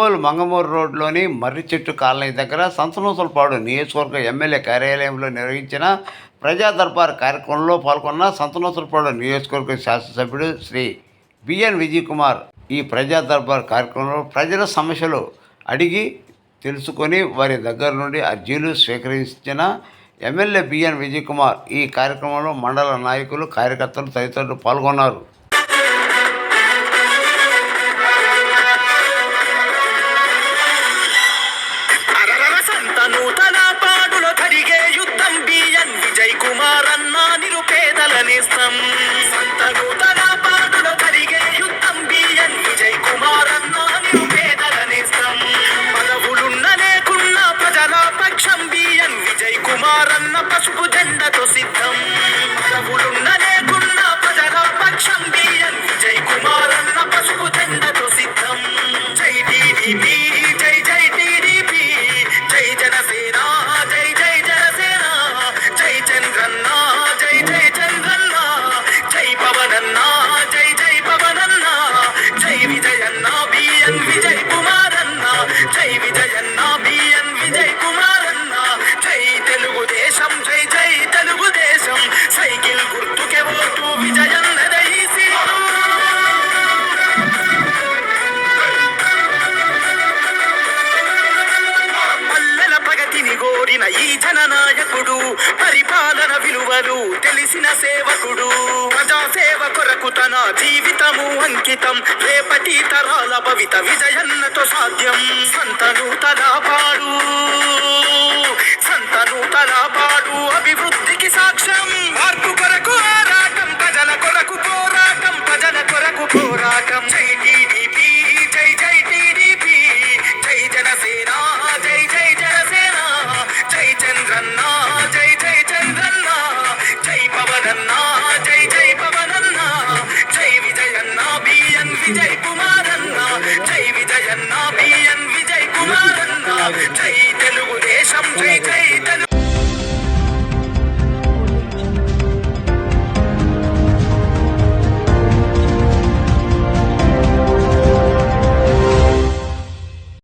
ఒంగోలు మంగమూరు రోడ్లోని మర్రి చెట్టు కాలనీ దగ్గర సంతనూతలపాడు నియోజకవర్గ ఎమ్మెల్యే కార్యాలయంలో నిర్వహించిన ప్రజా దర్బార్ కార్యక్రమంలో పాల్గొన్న సంతనూతలపాడు నియోజకవర్గ శాసనసభ్యుడు శ్రీ బిఎన్ విజయ్ కుమార్ ఈ ప్రజా దర్బార్ కార్యక్రమంలో ప్రజల సమస్యలు అడిగి తెలుసుకొని వారి దగ్గర నుండి అర్జీలు స్వీకరించిన ఎమ్మెల్యే బిఎన్ విజయ్ కుమార్ ఈ కార్యక్రమంలో మండల నాయకులు కార్యకర్తలు తదితరులు పాల్గొన్నారు. పసుపు జెండతో సిద్ధం పదవులున్న లేకున్నా ప్రజల పక్షం బిఎన్ విజయ్ కుమార్ అన్న పసుపు జెండతో సిద్ధం. జై టీడీపీ జై జై టీడీపీ జై జనసేన జై జై జనసేన జై చంద్రన్న జై జై చంద్రన్న జై పవనన్న జై జై పవనన్న జై విజయన్న బిఎన్ విజయ్ కుమార్ అన్న జై విజయన్న బిఎన్ విజయ్ కుమార్ అన్న జై తెలుగుదేశం జై జై తెలుగుదేశం సైకిల్ గుర్తుకే ఓటు విజయన్నదై పల్లెల ప్రగతిని గోరిన ఈ జననాయకుడు పరిపాలన విలువలు తెలిసిన సేవకుడు ప్రజాసేవ కొరకు తన జీవితము అంకితం రేపటి తరాల భవిత విజయన్నతో సాధ్యం. సంతనూతలపాడు అభివృద్ధి